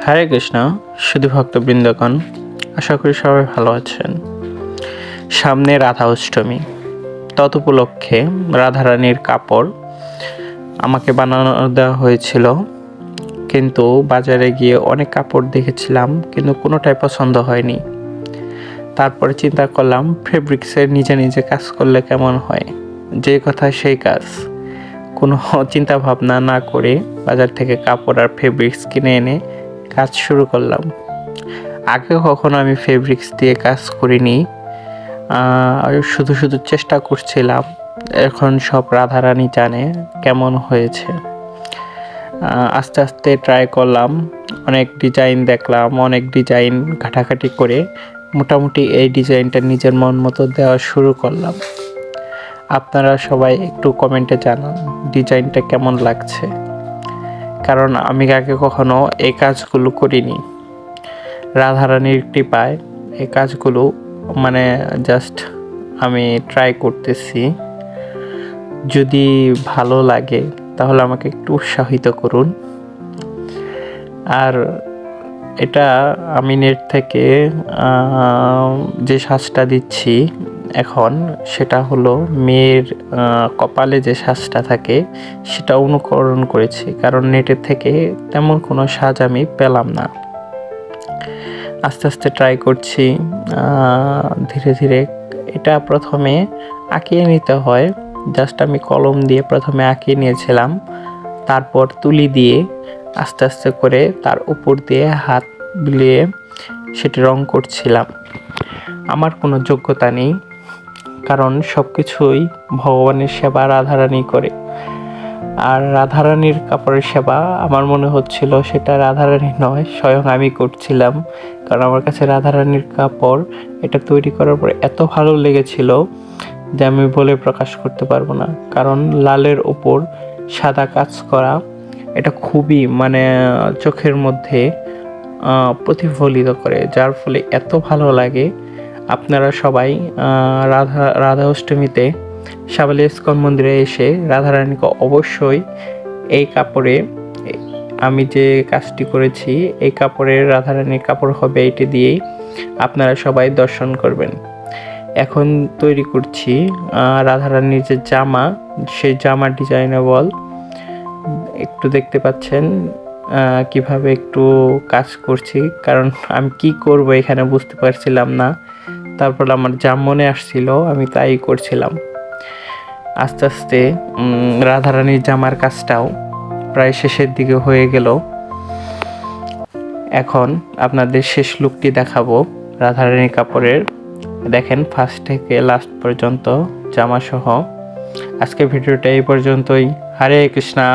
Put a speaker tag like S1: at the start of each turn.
S1: হরে কৃষ্ণ শুধু ভক্তবৃন্দগণ, আশা করি সবাই ভালো আছেন। সামনে রাধা অষ্টমী, তদুপলক্ষে রাধারানীর কাপড় আমাকে বানানো দেওয়া হয়েছিল, কিন্তু বাজারে গিয়ে অনেক কাপড় দেখেছিলাম, কিন্তু কোনোটাই পছন্দ হয়নি। তারপরে চিন্তা করলাম ফেব্রিক্সের নিজে নিজে কাজ করলে কেমন হয়। যে কথা সেই কাজ, কোনো চিন্তা ভাবনা না করে বাজার থেকে কাপড় আর ফেব্রিক্স কিনে এনে কাজ শুরু করলাম। আগে কখনো আমি ফেব্রিক্স দিয়ে কাজ করিনি, শুধু শুধু চেষ্টা করছিলাম। এখন সব রাধারানী জানে কেমন হয়েছে। আস্তে আস্তে ট্রাই করলাম, অনেক ডিজাইন দেখলাম, অনেক ডিজাইন ঘাটাঘাটি করে মোটামুটি এই ডিজাইনটা নিজের মন মতো দেওয়া শুরু করলাম। আপনারা সবাই একটু কমেন্টে জানান ডিজাইনটা কেমন লাগছে, কারণ আমি আগে কখনো এই কাজগুলো করিনি। রাধারানীর কৃপায় এই কাজগুলো জাস্ট আমি ট্রাই করতেছি। যদি ভালো লাগে তাহলে আমাকে একটু উৎসাহিত করুন। আর এটা আমি নেট থেকে যে সাজটা দিচ্ছি এখন, সেটা হলো মেয়ের কপালে যে সাজটা থাকে সেটা অনুকরণ করেছি, কারণ নেটের থেকে তেমন কোনো সাজ আমি পেলাম না। আস্তে আস্তে ট্রাই করছি, ধীরে ধীরে। এটা প্রথমে আঁকিয়ে নিতে হয়। জাস্ট আমি কলম দিয়ে প্রথমে আঁকিয়ে নিয়েছিলাম, তারপর তুলি দিয়ে আস্তে আস্তে করে তার উপর দিয়ে হাত বুলিয়ে সেটি রং করছিলাম। আমার কোনো যোগ্যতা নেই, কারণ সব কিছুই ভগবানের সেবা রাধারানী করে। আর রাধারানীর কাপড়ের সেবা আমার মনে হচ্ছিল সেটা রাধারানী নয়, স্বয়ং আমি করছিলাম। কারণ আমার কাছে রাধারানীর কাপড় এটা তৈরি করার পর এত ভালো লেগেছিল যে আমি বলে প্রকাশ করতে পারবো না। কারণ লালের ওপর সাদা কাজ করা, এটা খুবই চোখের মধ্যে প্রতিফলিত করে, যার ফলে এত ভালো লাগে। আপনারা সবাই রাধা অষ্টমীতে সাবলী ইস্কন মন্দিরে এসে রাধারানীকে অবশ্যই এই কাপড়ে, আমি যে কাজটি করেছি এই কাপড়ের রাধারানীর কাপড় হবে, এটি দিয়েই আপনারা সবাই দর্শন করবেন। এখন তৈরি করছি রাধারানীর যে জামা, সেই জামা ডিজাইনেবল। একটু দেখতে পাচ্ছেন কিভাবে একটু কাজ করছি, কারণ আমি কি করব এখানে বুঝতে পারছিলাম না। তারপর আমার যা মনে আসছিল আমি তাই করছিলাম। আস্তে আস্তে রাধারানীর জামার কাজটাও প্রায় শেষের দিকে হয়ে গেল। এখন আপনাদের শেষ লুকটি দেখাবো রাধারানীর কাপড়ের। দেখেন ফার্স্ট থেকে লাস্ট পর্যন্ত জামা সহ। আজকে ভিডিওটা এই পর্যন্তই। হরে কৃষ্ণা।